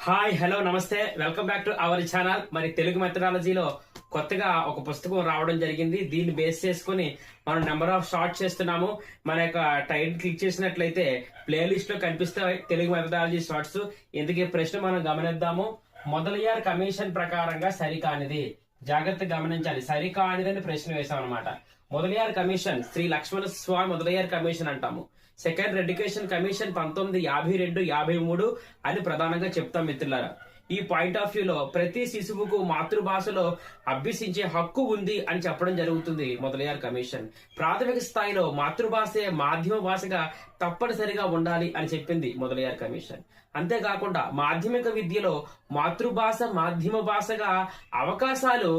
Hi hello నమస్తే welcome back to our channel. మరి తెలుగు మెథడాలజీలో కొత్తగా ఒక పుస్తకం రావడం జరిగింది. దీన్ని బేస్ చేసుకుని మనం నెంబర్ ఆఫ్ షార్ట్స్ చేస్తున్నాము. మన యొక్క టైటిల్ క్లిక్ చేసినట్లయితే ప్లేలిస్ట్ లో కనిపిస్తాయి తెలుగు మెథడాలజీ షార్ట్స్. ఇందుకే ప్రశ్న మనం గమనిద్దాము. మొదలయ్యార్ కమిషన్ ప్రకారంగా సరికానిది. జాగ్రత్తగా గమనించాలి, సరికానిదని ప్రశ్న వేసాం అనమాట. మొదలయ్యార్ కమిషన్ శ్రీ లక్ష్మణ స్వామి మొదలయ్యార్ కమిషన్ అంటాము. సెకండ్ ఎడ్యుకేషన్ కమిషన్ 1952-53 అని ప్రధానంగా చెప్తాం మిత్రులారా. ఈ పాయింట్ ఆఫ్ వ్యూలో ప్రతి శిశువుకు మాతృభాషలో అభ్యసించే హక్కు ఉంది అని చెప్పడం జరుగుతుంది మొదలయ్యార్ కమిషన్. ప్రాథమిక స్థాయిలో మాతృభాషే మాధ్యమ భాషగా తప్పనిసరిగా ఉండాలి అని చెప్పింది మొదలయ్యార్ కమిషన్. అంతేకాకుండా మాధ్యమిక విద్యలో మాతృభాష మాధ్యమ భాషగా అవకాశాలు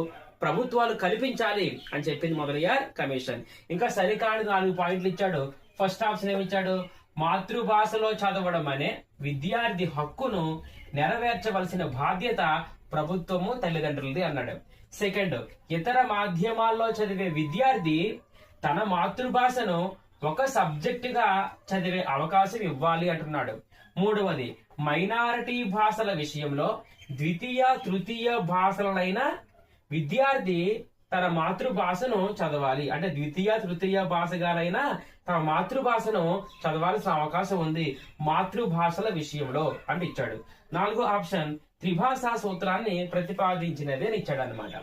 ప్రభుత్వాలు కల్పించాలి అని చెప్పింది మొదలయ్యార్ కమిషన్. ఇంకా సరికాని 4 పాయింట్లు ఇచ్చాడు. ఫస్ట్ ఆప్షన్ ఏమిచ్చాడు? మాతృభాషలో చదవడం అనే విద్యార్థి హక్కును నెరవేర్చవలసిన బాధ్యత ప్రభుత్వము తల్లిదండ్రులది అన్నాడు. సెకండ్, ఇతర మాధ్యమాల్లో చదివే విద్యార్థి తన మాతృభాషను ఒక సబ్జెక్ట్ గా చదివే అవకాశం ఇవ్వాలి అంటున్నాడు. మూడవది, మైనారిటీ భాషల విషయంలో ద్వితీయ తృతీయ భాషలైన విద్యార్థి తన మాతృభాషను చదవాలి. అంటే ద్వితీయ తృతీయ భాషగాలైనా తమ మాతృభాషను చదవాల్సిన అవకాశం ఉంది మాతృభాషల విషయంలో అంటే ఇచ్చాడు. 4వ ఆప్షన్ త్రిభాషా సూత్రాన్ని ప్రతిపాదించినదే ఇచ్చాడు అనమాట.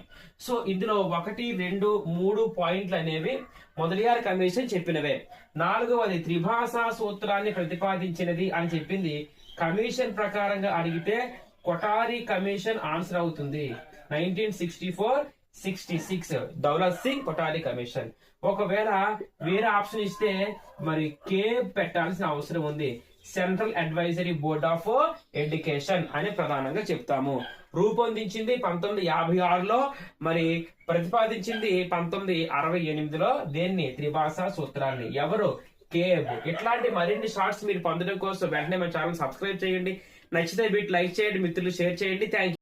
సో ఇందులో 1, 2, 3 పాయింట్లు అనేవి మొదలయ్యార్ కమిషన్ చెప్పినవే. 4వది త్రిభాషా సూత్రాన్ని ప్రతిపాదించినది అని చెప్పింది కమిషన్ ప్రకారంగా అడిగితే కొఠారి కమిషన్ ఆన్సర్ అవుతుంది. 1964-66 దౌలత్ సింగ్ కొఠారి కమిషన్. ఒకవేళ వేరే ఆప్షన్ ఇస్తే మరి కే పెట్టాల్సిన అవసరం ఉంది. Central advisory board of education అని ప్రధానంగా చెప్తాము. రూపొందించింది 1956లో, మరి ప్రతిపాదించింది 1968లో. దేన్ని? త్రిభాషా సూత్రాన్ని. ఎవరు? కేబ్. ఇట్లాంటి మరిన్ని షార్ట్స్ మీరు పొందడం కోసం వెంటనే మన ఛానల్ సబ్స్క్రైబ్ చేయండి. నచ్చితే వీటి లైక్ చేయండి, మిత్రులు షేర్ చేయండి. Thank you.